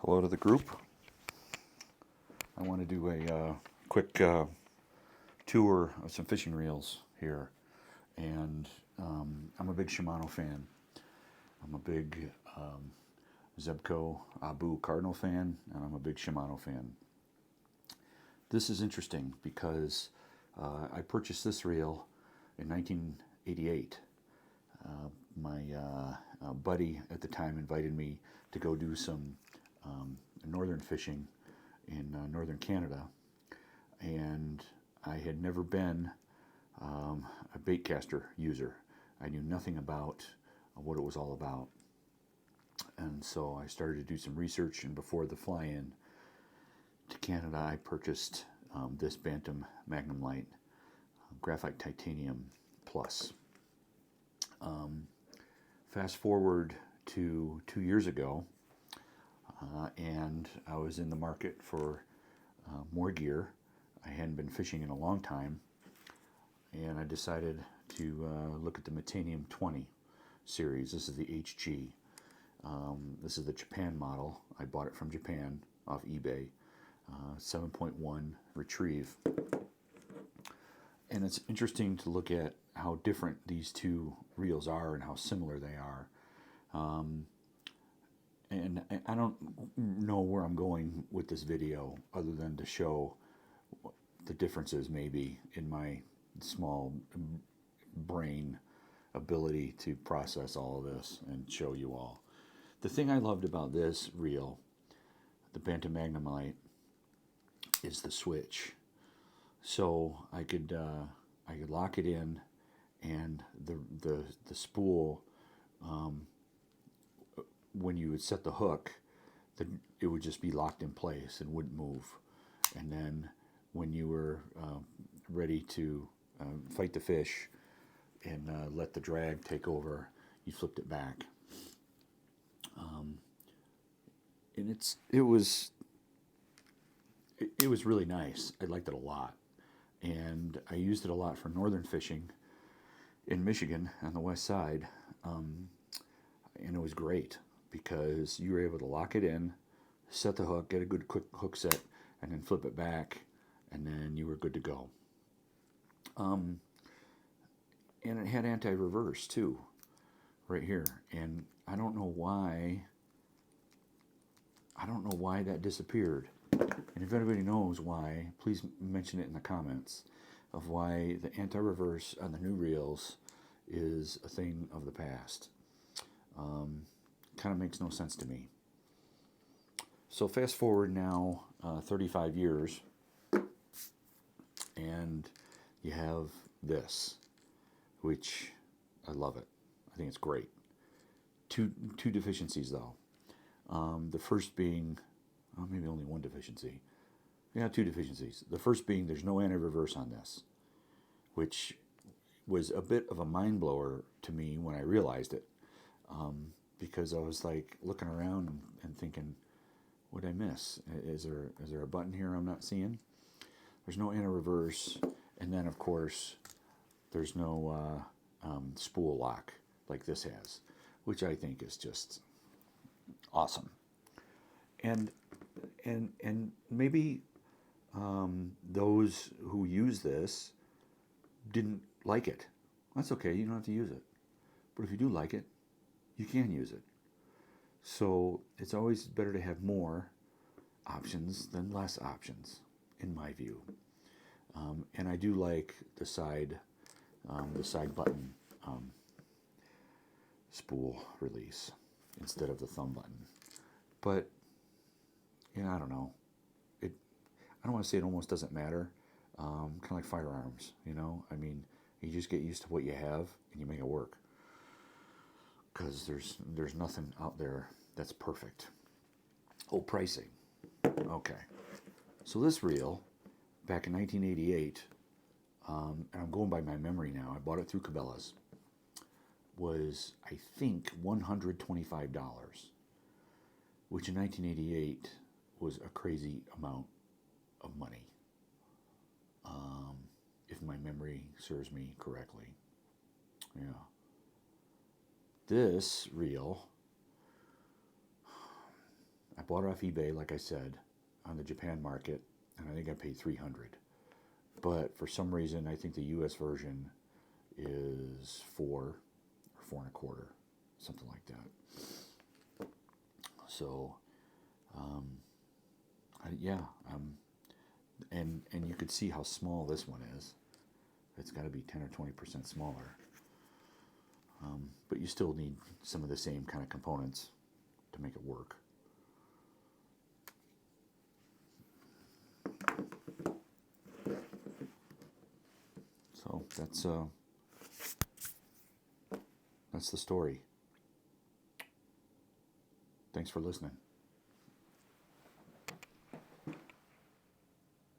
Hello to the group. I want to do a quick tour of some fishing reels here. And I'm a big Shimano fan. I'm a big Zebco Abu Cardinal fan, and I'm a big Shimano fan. This is interesting because I purchased this reel in 1988. My buddy at the time invited me to go do some northern fishing in northern Canada, and I had never been a baitcaster user. I knew nothing about what it was all about, and so I started to do some research, and before the fly-in to Canada I purchased this Bantam Magnumlite Graphite Titanium Plus. Fast forward to 2 years ago, and I was in the market for more gear. I hadn't been fishing in a long time, and I decided to look at the Metanium 20 series. This is the HG. This is the Japan model. I bought it from Japan off eBay. 7.1 retrieve. And it's interesting to look at how different these two reels are and how similar they are. And I don't know where I'm going with this video other than to show the differences maybe in my small brain ability to process all of this and show you all. The thing I loved about this reel, the Bantam Magnumlite, is the switch. So I could lock it in, and the spool, when you would set the hook, it would just be locked in place and wouldn't move. And then when you were ready to fight the fish and let the drag take over, you flipped it back. And it was really nice. I liked it a lot, and I used it a lot for northern fishing in Michigan on the west side, and it was great because you were able to lock it in, set the hook, get a good quick hook set, and then flip it back, and then you were good to go. And it had anti-reverse too, right here. And I don't know why that disappeared. And if anybody knows why, please mention it in the comments of why the anti-reverse on the new reels is a thing of the past. Kind of makes no sense to me. So fast forward now 35 years, and you have this, which I love it. I think it's great. Two deficiencies though. The first being, maybe only one deficiency. Yeah, two deficiencies. The first being there's no anti-reverse on this, which was a bit of a mind blower to me when I realized it, because I was like looking around and thinking, what did I miss? Is there a button here I'm not seeing? There's no anti-reverse, and then of course there's no spool lock like this has, which I think is just awesome. And maybe those who use this didn't like it. That's okay, you don't have to use it. But if you do like it, you can use it. So it's always better to have more options than less options, in my view. And I do like the side button spool release instead of the thumb button. But I don't know. I don't want to say it almost doesn't matter. Kind of like firearms, I mean, you just get used to what you have and you make it work. Because there's nothing out there that's perfect. Oh, pricing. Okay. So this reel, back in 1988, and I'm going by my memory now, I bought it through Cabela's, was, I think, $125, which in 1988 was a crazy amount of money, if my memory serves me correctly. Yeah. This reel, I bought it off eBay, like I said, on the Japan market, and I think I paid $300. But for some reason, I think the U.S. version is $4 or $4.25, something like that. So, yeah, and you could see how small this one is. It's got to be 10 or 20% smaller. But you still need some of the same kind of components to make it work. So that's the story. Thanks for listening.